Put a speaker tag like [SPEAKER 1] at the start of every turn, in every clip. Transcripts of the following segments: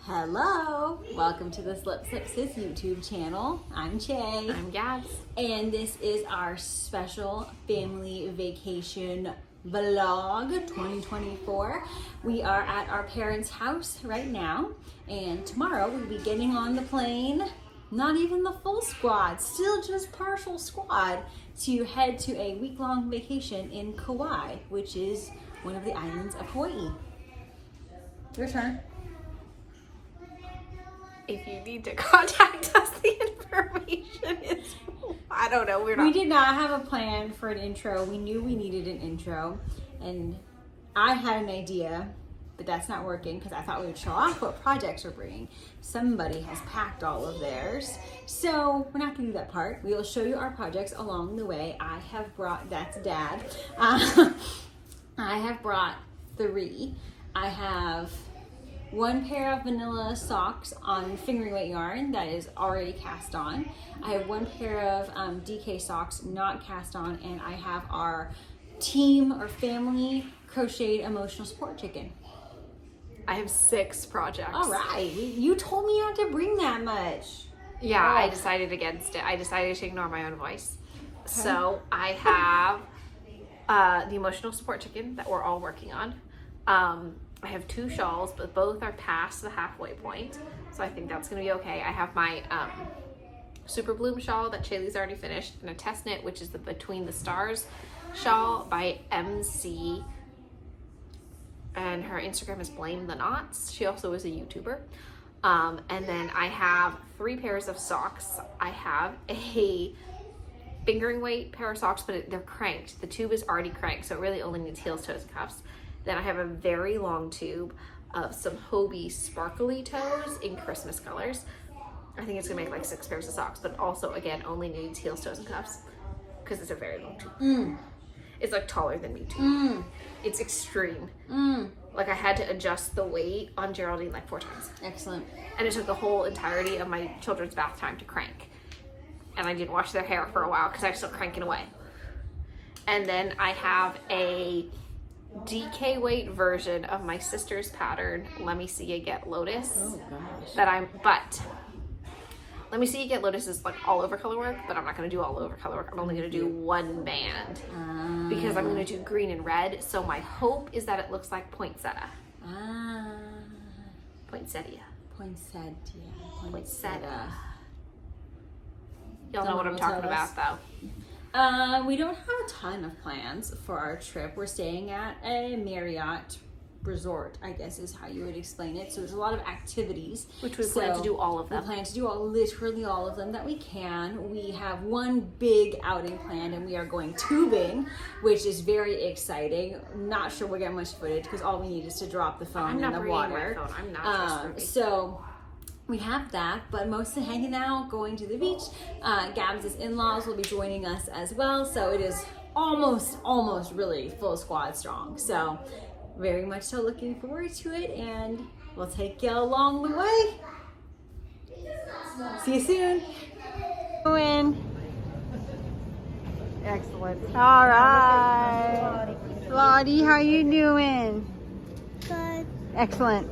[SPEAKER 1] Hello, welcome to the Slip Slip Sis YouTube channel. I'm Che.
[SPEAKER 2] I'm Gabs.
[SPEAKER 1] And this is our special family vacation vlog 2024. We are at our parents' house right now, and tomorrow we'll be getting on the plane. Not even the full squad, still just partial squad, to head to a week-long vacation in Kauai, which is one of the islands of Hawaii. Your turn.
[SPEAKER 2] If you need to contact us, the information is, I don't know.
[SPEAKER 1] We did not have a plan for an intro. We knew we needed an intro, and I had an idea, but that's not working because I thought we would show off what projects we're bringing. Somebody has packed all of theirs, so we're not going to do that part. We will show you our projects along the way. I have brought, that's Dad. I have brought 3. I have one pair of vanilla socks on fingering weight yarn that is already cast on. I have one pair of DK socks not cast on, and I have our team or family crocheted emotional support chicken.
[SPEAKER 2] I have 6 projects.
[SPEAKER 1] All right, you told me not to bring that much.
[SPEAKER 2] Yeah, I decided against it. I decided to ignore my own voice. Okay. So I have the emotional support chicken that we're all working on. I have 2 shawls, but both are past the halfway point, so I think that's going to be okay. I have my Super Bloom shawl that Shaylee's already finished, and a test knit, which is the Between the Stars shawl by MC, and her Instagram is Blame the Knots. She also is a YouTuber. And then I have 3 pairs of socks. I have a fingering weight pair of socks, but they're cranked. The tube is already cranked, so it really only needs heels, toes, and cuffs. Then I have a very long tube of some Hobie sparkly toes in Christmas colors. I think it's gonna make like 6 pairs of socks, but also again only needs heels, toes, and cuffs because it's a very long tube. It's like taller than me too. It's extreme. Like I had to adjust the weight on Geraldine like 4 times.
[SPEAKER 1] Excellent.
[SPEAKER 2] And it took the whole entirety of my children's bath time to crank. And I didn't wash their hair for a while because I was still cranking away. And then I have a DK weight version of my sister's pattern, Let Me See You Get Lotus.
[SPEAKER 1] Oh gosh.
[SPEAKER 2] But Let Me See You Get Lotus is like all over color work, but I'm not going to do all over color work. I'm only going to do one band because I'm going to do green and red. So my hope is that it looks like poinsettia. Poinsettia. Y'all know what I'm talking about though.
[SPEAKER 1] We don't have a ton of plans for our trip. We're staying at a Marriott resort, I guess is how you would explain it. So there's a lot of activities.
[SPEAKER 2] Which we plan to do all of them.
[SPEAKER 1] We plan to do literally all of them that we can. We have one big outing planned, and we are going tubing, which is very exciting. Not sure we'll get much footage because all we need is to drop the phone in the water.
[SPEAKER 2] I'm not trustworthy.
[SPEAKER 1] So we have that, but mostly hanging out, going to the beach. Gabs' in-laws will be joining us as well, so it is almost really full squad strong. So very much so looking forward to it, and we'll take you along the way. See you soon.
[SPEAKER 3] Excellent.
[SPEAKER 1] All right. Lottie, how you doing?
[SPEAKER 3] Good.
[SPEAKER 1] Excellent.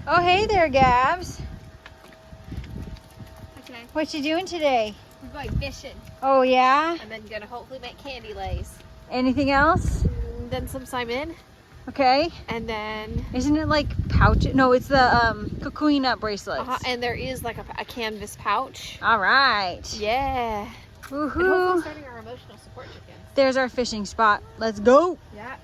[SPEAKER 1] Oh, hey there, Gabs.
[SPEAKER 2] Okay.
[SPEAKER 1] What you doing today?
[SPEAKER 2] We're going fishing.
[SPEAKER 1] Oh, yeah?
[SPEAKER 2] And then gonna hopefully make candy lays.
[SPEAKER 1] Anything else?
[SPEAKER 2] And then some salmon.
[SPEAKER 1] Okay.
[SPEAKER 2] And then
[SPEAKER 1] Isn't it like pouch? No, it's the cocoon nut bracelets.
[SPEAKER 2] and there is like a canvas pouch.
[SPEAKER 1] All right.
[SPEAKER 2] Yeah.
[SPEAKER 1] Woohoo.
[SPEAKER 2] And hopefully starting our emotional support chicken.
[SPEAKER 1] There's our fishing spot. Let's go.
[SPEAKER 2] Yeah.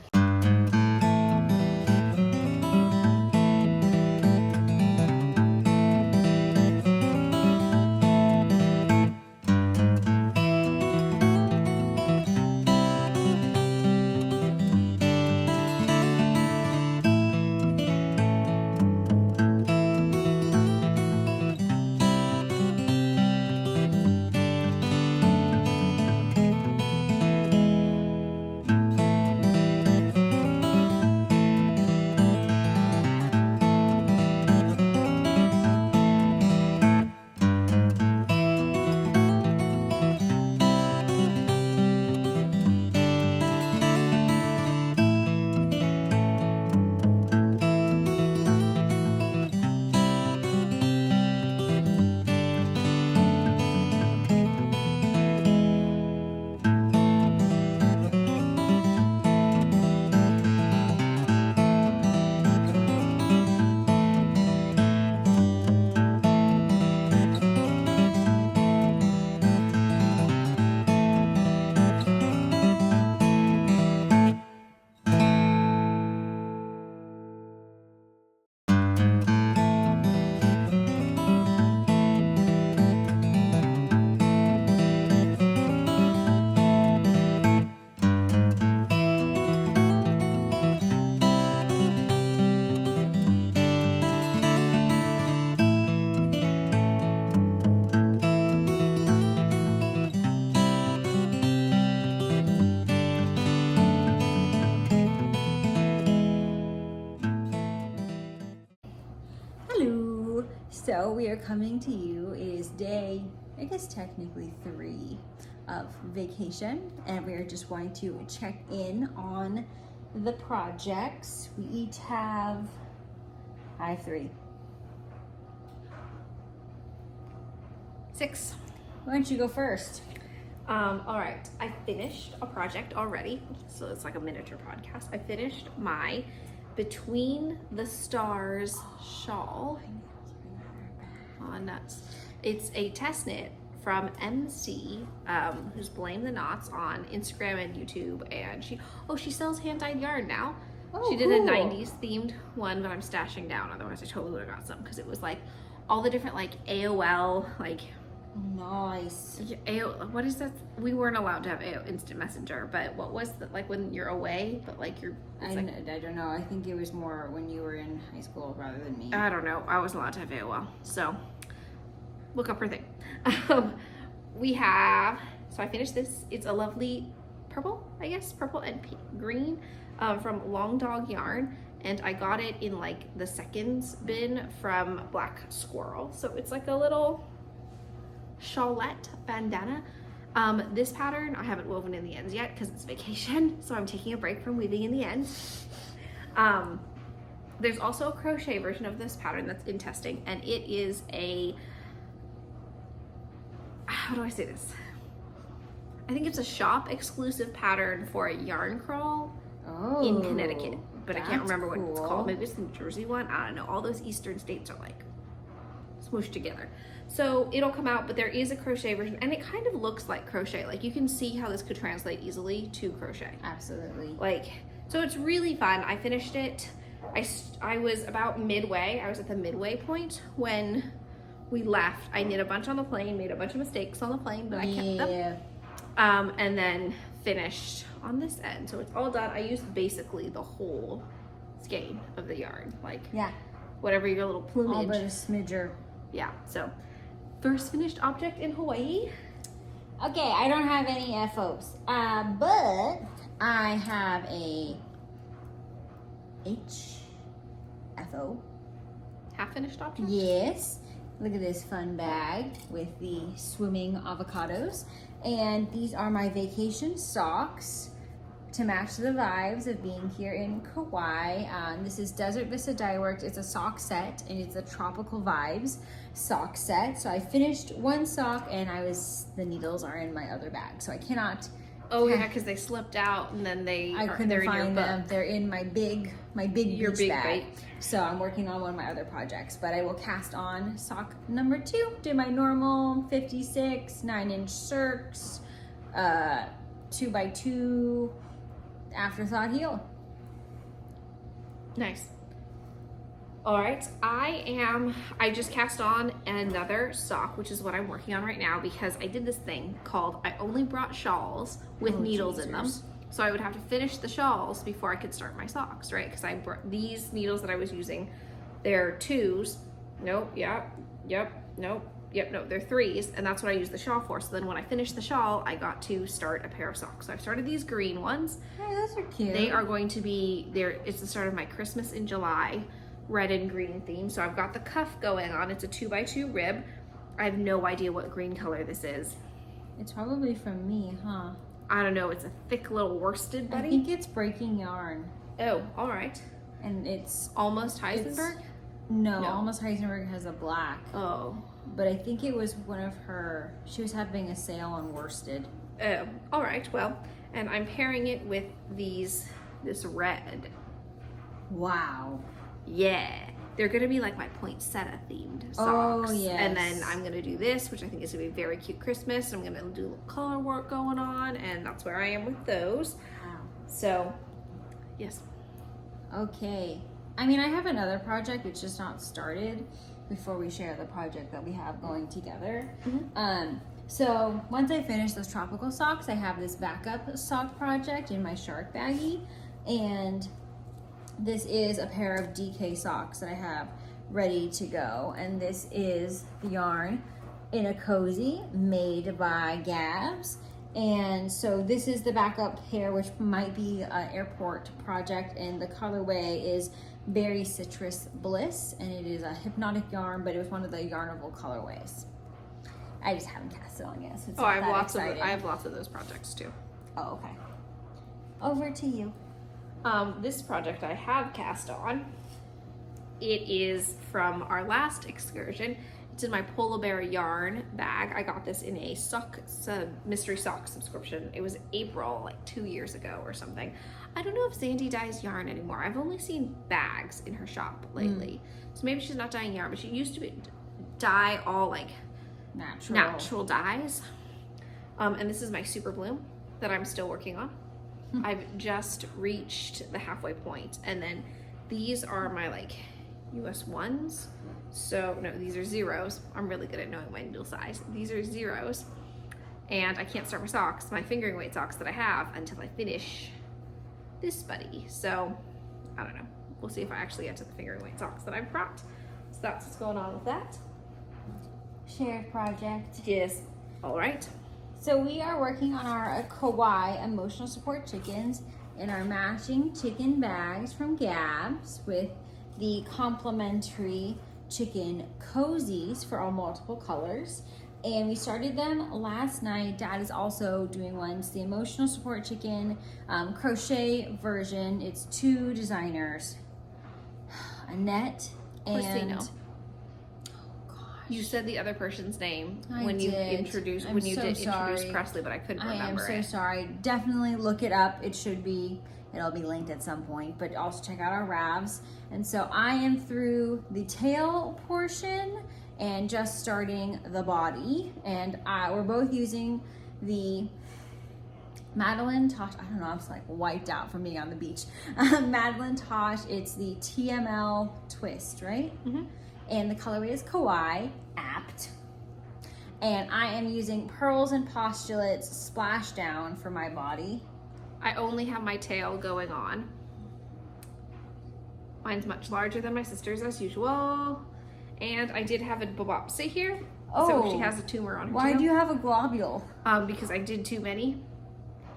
[SPEAKER 1] So we are coming to you. It is day, I guess technically 3 of vacation, and we are just going to check in on the projects. We each have, I have 3.
[SPEAKER 2] 6.
[SPEAKER 1] Why don't you go first?
[SPEAKER 2] All right, I finished a project already, so it's like a miniature podcast. I finished my Between the Stars shawl. Oh, nuts. It's a test knit from MC, who's Blame the Knots on Instagram and YouTube, and she sells hand-dyed yarn now.
[SPEAKER 1] Oh,
[SPEAKER 2] she did
[SPEAKER 1] cool.
[SPEAKER 2] a 90s themed one, but I'm stashing down, otherwise I totally would have got some, because it was like all the different like AOL, like
[SPEAKER 1] nice.
[SPEAKER 2] What is that? We weren't allowed to have AOL Instant Messenger, but what was that, like when you're away, but like you're
[SPEAKER 1] I don't know. I think it was more when you were in high school rather than me.
[SPEAKER 2] I don't know. I wasn't allowed to have AOL, so look up her thing. So I finished this. It's a lovely purple, I guess, purple and green from Long Dog Yarn, and I got it in like the seconds bin from Black Squirrel. So it's like a little shawlette bandana. This pattern I haven't woven in the ends yet because it's vacation, so I'm taking a break from weaving in the ends. There's also a crochet version of this pattern that's in testing, and it is a, how do I say this? I think it's a shop exclusive pattern for a yarn crawl in Connecticut, but I can't remember what it's called. Maybe it's the New Jersey one. I don't know. All those eastern states are like smooshed together. So it'll come out, but there is a crochet version, and it kind of looks like crochet. Like you can see how this could translate easily to crochet.
[SPEAKER 1] Absolutely.
[SPEAKER 2] Like, so it's really fun. I finished it. I was about midway. I was at the midway point when we left. I knit a bunch on the plane, made a bunch of mistakes on the plane, but I kept them. And then finished on this end. So it's all done. I used basically the whole skein of the yarn. Like, whatever your little plumage.
[SPEAKER 1] All but a smidger.
[SPEAKER 2] Yeah, so first finished object in Hawaii.
[SPEAKER 1] Okay, I don't have any FOs, but I have a HFO.
[SPEAKER 2] Half finished object?
[SPEAKER 1] Yes. Look at this fun bag with the swimming avocados. And these are my vacation socks to match the vibes of being here in Kauai. This is Desert Vista Dye Works. It's a sock set, and it's a Tropical Vibes sock set. So I finished one sock, and the needles are in my other bag. So I cannot.
[SPEAKER 2] Oh yeah, because they slipped out, and then
[SPEAKER 1] I couldn't find them. They're in my big beach bag.
[SPEAKER 2] Bait.
[SPEAKER 1] So I'm working on one of my other projects, but I will cast on sock number 2. Do my normal 56 9-inch circs, 2x2 afterthought heel.
[SPEAKER 2] Nice. All right, I just cast on another sock, which is what I'm working on right now, because I did this thing called I only brought shawls with needles in them. So I would have to finish the shawls before I could start my socks, right? Because I brought these needles that I was using, they're 2s. Nope, no, they're 3s, and that's what I use the shawl for. So then when I finished the shawl, I got to start a pair of socks. So I've started these green ones.
[SPEAKER 1] Hey, those are cute.
[SPEAKER 2] They are going to be there. It's the start of my Christmas in July red and green theme. So I've got the cuff going on. It's a 2x2 rib. I have no idea what green color this is.
[SPEAKER 1] It's probably from me, huh?
[SPEAKER 2] I don't know. It's a thick little worsted, buddy.
[SPEAKER 1] I think it's Breaking Yarn.
[SPEAKER 2] Oh, all right.
[SPEAKER 1] And it's
[SPEAKER 2] Almost Heisenberg?
[SPEAKER 1] No, Almost Heisenberg has a black.
[SPEAKER 2] Oh.
[SPEAKER 1] But I think it was one of her, she was having a sale on worsted.
[SPEAKER 2] Oh, all right. Well, and I'm pairing it with this red.
[SPEAKER 1] Wow.
[SPEAKER 2] Yeah. They're going to be like my poinsettia themed socks.
[SPEAKER 1] Oh, yes.
[SPEAKER 2] And then I'm going to do this, which I think is going to be very cute Christmas. I'm going to do a little color work going on, and that's where I am with those.
[SPEAKER 1] Wow.
[SPEAKER 2] So, yes.
[SPEAKER 1] Okay. I mean, I have another project. It's just not started before we share the project that we have going together.
[SPEAKER 2] Mm-hmm.
[SPEAKER 1] So once I finish those tropical socks, I have this backup sock project in my shark baggie. And this is a pair of DK socks that I have ready to go. And this is the yarn in a cozy made by Gabs. And so this is the backup pair, which might be an airport project, and the colorway is Berry Citrus Bliss, and it is a hypnotic yarn, but it was one of the Yarnable colorways. I just haven't cast it on yet, so it's
[SPEAKER 2] I have lots of those projects too.
[SPEAKER 1] Oh, okay. Over to you.
[SPEAKER 2] This project I have cast on, it is from our last excursion. It's in my Polar Bear yarn bag. I got this in a mystery sock subscription. It was April, like 2 years ago or something. I don't know if Sandy dyes yarn anymore. I've only seen bags in her shop lately. So maybe she's not dyeing yarn, but she used to dye all like natural dyes. And this is my Super Bloom that I'm still working on. I've just reached the halfway point, and then these are my like US ones. So no, these are zeros. I'm really good at knowing my needle size. These are zeros, and I can't start my socks, my fingering weight socks that I have, until I finish this buddy. So I don't know. We'll see if I actually get to the fingering weight socks that I've brought. So that's what's going on with that.
[SPEAKER 1] Shared project.
[SPEAKER 2] Yes. All right.
[SPEAKER 1] So we are working on our Kauai emotional support chickens in our matching chicken bags from Gabs with the complimentary chicken cozies for all multiple colors. And we started them last night. Dad is also doing one. It's the emotional support chicken crochet version. It's 2 designers, Annette and...
[SPEAKER 2] You said the other person's name when
[SPEAKER 1] did.
[SPEAKER 2] you introduced Presley, but I couldn't remember it.
[SPEAKER 1] I am so sorry. Definitely look it up. It'll be linked at some point, but also check out our ravs. And so I am through the tail portion and just starting the body. And we're both using the Madeline Tosh. I don't know, I was like wiped out from being on the beach. Madeline Tosh, it's the TML twist, right? Mm-hmm. And the colorway is Kauai, apt. And I am using Pearls and Postulates Splashdown for my body.
[SPEAKER 2] I only have my tail going on. Mine's much larger than my sister's as usual. And I did have a babopsi here.
[SPEAKER 1] Oh.
[SPEAKER 2] So she has a tumor on her
[SPEAKER 1] Why
[SPEAKER 2] tail.
[SPEAKER 1] do you have a globule?
[SPEAKER 2] Because I did too many.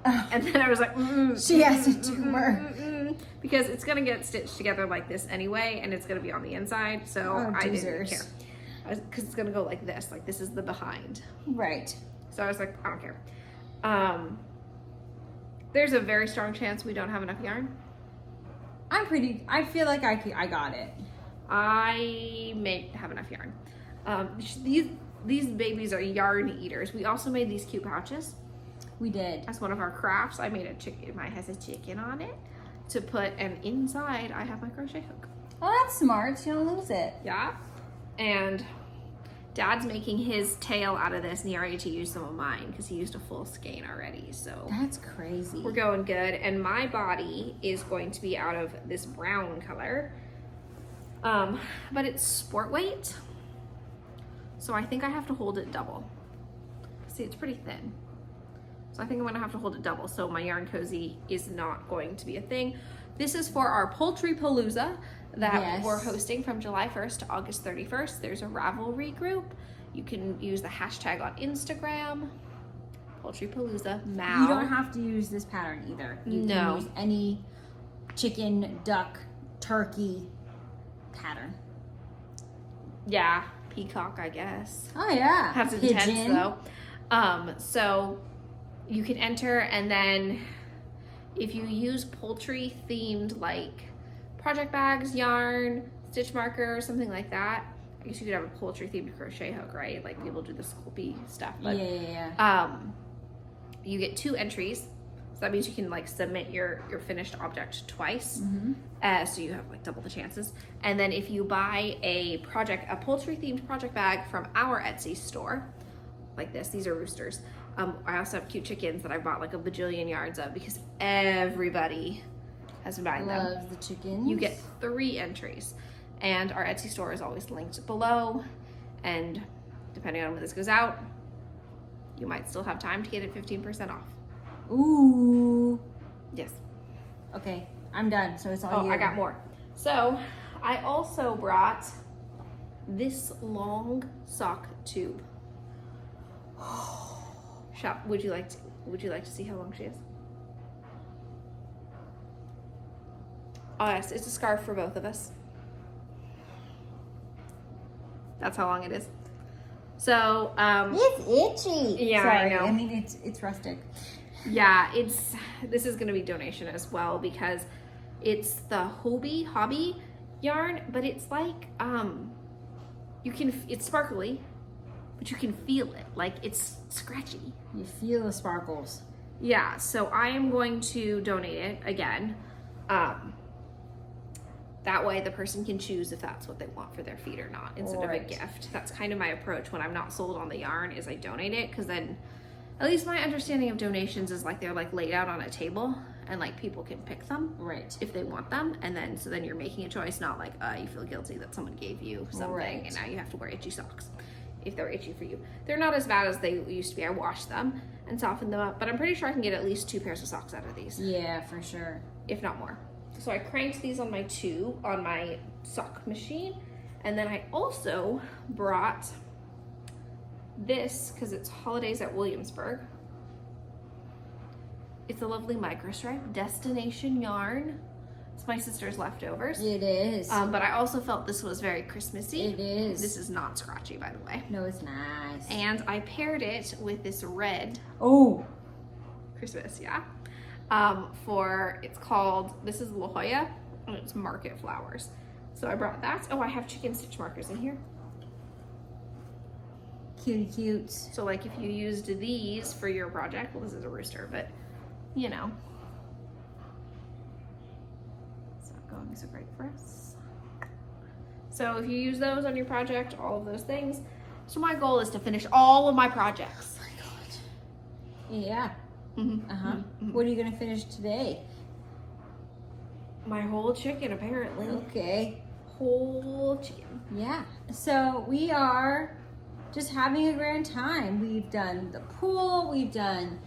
[SPEAKER 2] And then I was like,
[SPEAKER 1] she has a tumor.
[SPEAKER 2] Because it's going to get stitched together like this anyway, and it's going to be on the inside, so I didn't care. Because it's going to go like this is the behind.
[SPEAKER 1] Right.
[SPEAKER 2] So I was like, I don't care. There's a very strong chance we don't have enough yarn.
[SPEAKER 1] I feel like I got it.
[SPEAKER 2] I may have enough yarn. These babies are yarn eaters. We also made these cute pouches.
[SPEAKER 1] We did.
[SPEAKER 2] As one of our crafts, I made a chicken. Mine has a chicken on it to put, and inside I have my crochet hook.
[SPEAKER 1] Oh, that's smart. So you don't lose it.
[SPEAKER 2] Yeah. And Dad's making his tail out of this, and he already to use some of mine because he used a full skein already. So
[SPEAKER 1] that's crazy.
[SPEAKER 2] We're going good. And my body is going to be out of this brown color. But it's sport weight. So I think I have to hold it double. See, it's pretty thin. So I think I'm gonna have to hold it double. So my yarn cozy is not going to be a thing. This is for our Poultry Palooza that we're hosting from July 1st to August 31st. There's a Ravelry group. You can use the hashtag on Instagram, Poultry Palooza. Mal.
[SPEAKER 1] You don't have to use this pattern either. You can use any chicken, duck, turkey pattern.
[SPEAKER 2] Yeah, peacock, I guess.
[SPEAKER 1] Oh yeah.
[SPEAKER 2] That's intense though. So you can enter, and then if you use poultry themed like project bags, yarn, stitch marker, something like that, I guess you could have a poultry themed crochet hook, right? Like people do the Sculpey stuff. But, you get 2 entries. So that means you can like submit your finished object twice. Mm-hmm. So you have like double the chances. And then if you buy a poultry themed project bag from our Etsy store, like this, these are roosters. I also have cute chickens that I bought like a bajillion yards of because everybody has been buying them.
[SPEAKER 1] Loves the chickens.
[SPEAKER 2] You get 3 entries, and our Etsy store is always linked below. And depending on when this goes out, you might still have time to get it 15% off.
[SPEAKER 1] Ooh.
[SPEAKER 2] Yes.
[SPEAKER 1] Okay, I'm done. So it's all you.
[SPEAKER 2] I got more. So I also brought this long sock tube. Shop, would you like to? Would you like to see how long she is? Oh yes, it's a scarf for both of us. That's how long it is. So,
[SPEAKER 1] it's itchy.
[SPEAKER 2] Yeah,
[SPEAKER 1] Sorry,
[SPEAKER 2] I know.
[SPEAKER 1] I mean, it's rustic.
[SPEAKER 2] yeah, this is gonna be donation as well because it's the hobby yarn, but it's like it's sparkly, but you can feel it. Like it's scratchy.
[SPEAKER 1] You feel the sparkles.
[SPEAKER 2] Yeah, so I am going to donate it again. That way the person can choose if that's what they want for their feet or not instead of a
[SPEAKER 1] Right.
[SPEAKER 2] gift. That's kind of my approach when I'm not sold on the yarn is I donate it because then at least my understanding of donations is like they're like laid out on a table and like people can pick them
[SPEAKER 1] Right.
[SPEAKER 2] if they want them, and then so then you're making a choice, not like you feel guilty that someone gave you something
[SPEAKER 1] Right.
[SPEAKER 2] and now you have to wear itchy socks if they're itchy for you. They're not as bad as they used to be. I wash them and soften them up, but I'm pretty sure I can get at least 2 pairs of socks out of these,
[SPEAKER 1] Yeah, for sure.
[SPEAKER 2] if not more. So I cranked these on my sock machine, and then I also brought this because it's holidays at Williamsburg. It's a lovely microstripe destination yarn. It's my sister's leftovers.
[SPEAKER 1] It is.
[SPEAKER 2] But I also felt this was very Christmassy.
[SPEAKER 1] It is.
[SPEAKER 2] This is not scratchy, by the way.
[SPEAKER 1] No, it's nice.
[SPEAKER 2] And I paired it with this red
[SPEAKER 1] Oh,
[SPEAKER 2] Christmas, yeah. This is La Jolla, and it's Market Flowers. So I brought that. Oh, I have chicken stitch markers in here.
[SPEAKER 1] cutie cutes.
[SPEAKER 2] So like if you used these for your project, well, this is a rooster, but you know. It's not going so great for us. So if you use those on your project, all of those things. So my goal is to finish all of my projects.
[SPEAKER 1] Oh my God. Yeah.
[SPEAKER 2] Mm-hmm.
[SPEAKER 1] Uh-huh. What are you gonna finish today?
[SPEAKER 2] My whole chicken, apparently.
[SPEAKER 1] Okay.
[SPEAKER 2] Whole chicken.
[SPEAKER 1] Yeah. So we are just having a grand time. We've done the pool, we've done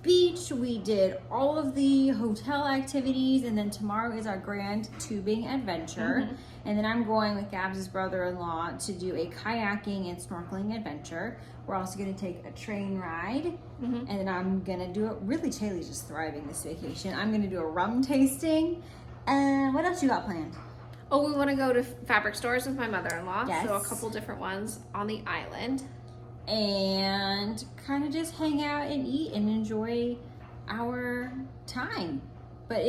[SPEAKER 1] beach, we did all of the hotel activities, and then tomorrow is our grand tubing adventure. And then I'm going with Gabs' brother-in-law to do a kayaking and snorkeling adventure. We're also going to take a train ride, and then I'm going to do it. Really, Chaley's just thriving this vacation. I'm going to do a rum tasting. And what else you got planned?
[SPEAKER 2] Oh, we want to go to fabric stores with my mother-in-law.
[SPEAKER 1] Yes.
[SPEAKER 2] So a couple different ones on the island.
[SPEAKER 1] And kind of just hang out and eat and enjoy our time. But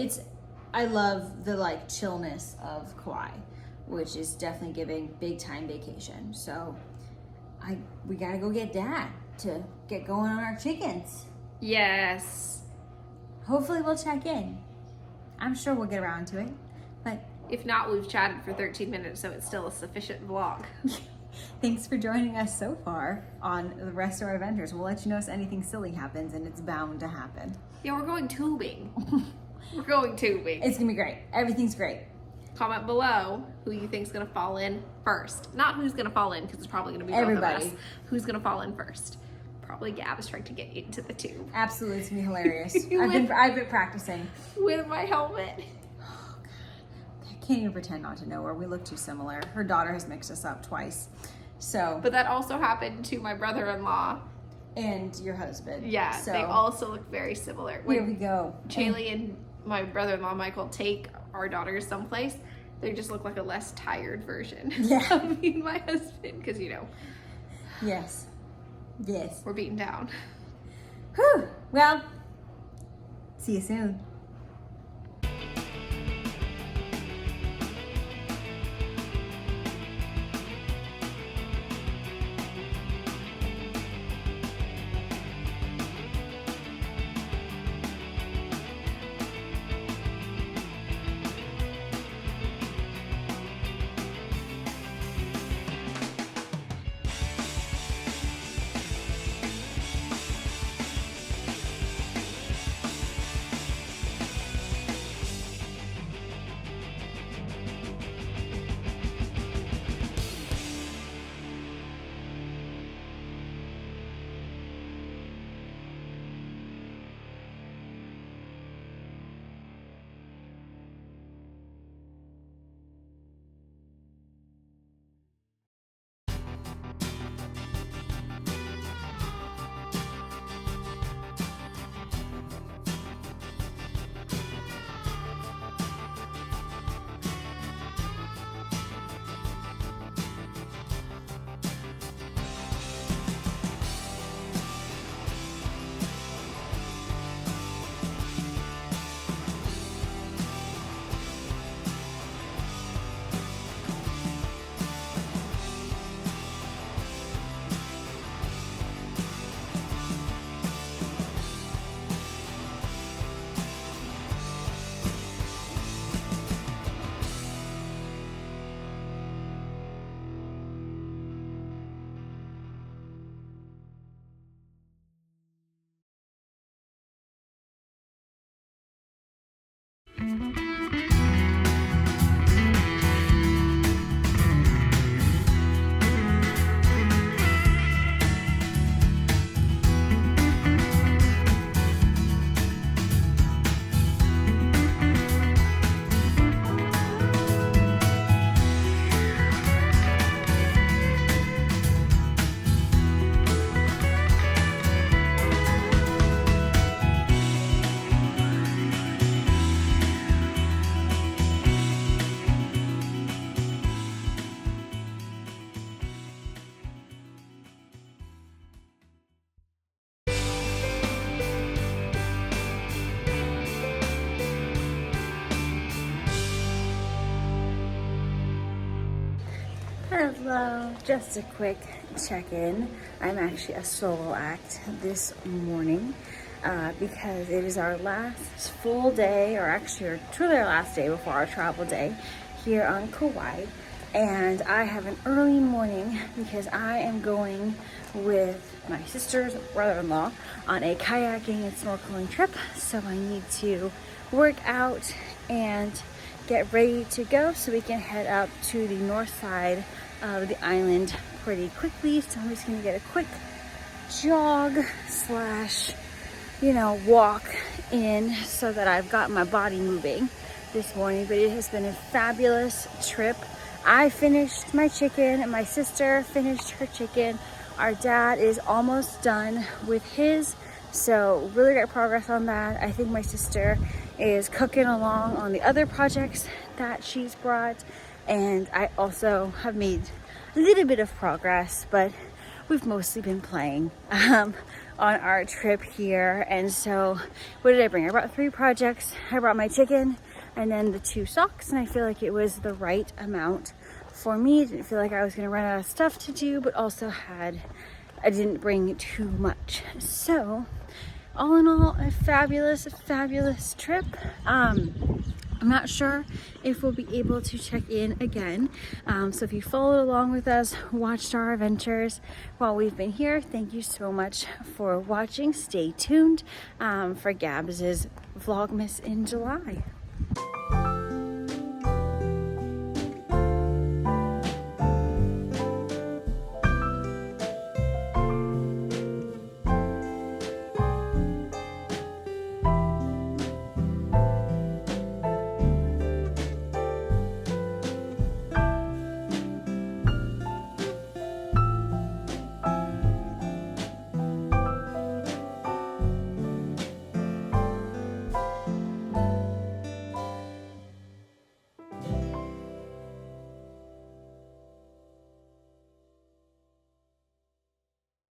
[SPEAKER 1] I love the like chillness of Kauai, which is definitely giving big time vacation. So we gotta go get Dad to get going on our chickens.
[SPEAKER 2] Yes.
[SPEAKER 1] Hopefully we'll check in. I'm sure we'll get around to it. But
[SPEAKER 2] If not, we've chatted for 13 minutes, so it's still a sufficient vlog.
[SPEAKER 1] thanks for joining us so far on the rest of our adventures. We'll let you know if anything silly happens, and it's bound to happen.
[SPEAKER 2] Yeah, we're going tubing. We're going tubing.
[SPEAKER 1] It's gonna be great. Everything's great.
[SPEAKER 2] Comment below who you think's gonna fall in first. Not who's gonna fall in, because it's probably gonna be both
[SPEAKER 1] Everybody.
[SPEAKER 2] of us. Who's gonna fall in first? Probably Gab is trying to get into the tube
[SPEAKER 1] Absolutely, it's gonna be hilarious. I've been practicing.
[SPEAKER 2] with my helmet.
[SPEAKER 1] Oh God, I can't even pretend not to know her. We look too similar. Her daughter has mixed us up twice. So,
[SPEAKER 2] But that also happened to my brother-in-law.
[SPEAKER 1] and your husband.
[SPEAKER 2] Yeah,
[SPEAKER 1] So
[SPEAKER 2] they also look very similar.
[SPEAKER 1] here
[SPEAKER 2] When
[SPEAKER 1] we go.
[SPEAKER 2] Chaley and my brother-in-law Michael take our daughters someplace, they just look like a less tired version
[SPEAKER 1] Yeah.
[SPEAKER 2] of me and my husband, because
[SPEAKER 1] Yes. Yes.
[SPEAKER 2] we're beaten down.
[SPEAKER 1] Whew. Well, see you soon. Hello, just a quick check-in. I'm actually a solo act this morning because it is our last full day, or actually truly our last day before our travel day here on Kauai. And I have an early morning because I am going with my sister's brother-in-law on a kayaking and snorkeling trip. So I need to work out and get ready to go so we can head up to the north side of the island pretty quickly. So I'm just gonna get a quick jog slash, walk in so that I've got my body moving this morning. But it has been a fabulous trip. I finished my chicken and my sister finished her chicken. Our dad is almost done with his, so really great progress on that. I think my sister is cooking along on the other projects that she's brought, and I also have made a little bit of progress, but we've mostly been playing on our trip here. And so what did I bring? I brought 3 projects. I brought my chicken and then the 2 socks, and I feel like it was the right amount for me. I didn't feel like I was gonna run out of stuff to do, but also I didn't bring too much. So all in all, a fabulous trip. I'm not sure if we'll be able to check in again. So if you followed along with us, watched our adventures while we've been here, thank you so much for watching. Stay tuned for Gabs's Vlogmas in July.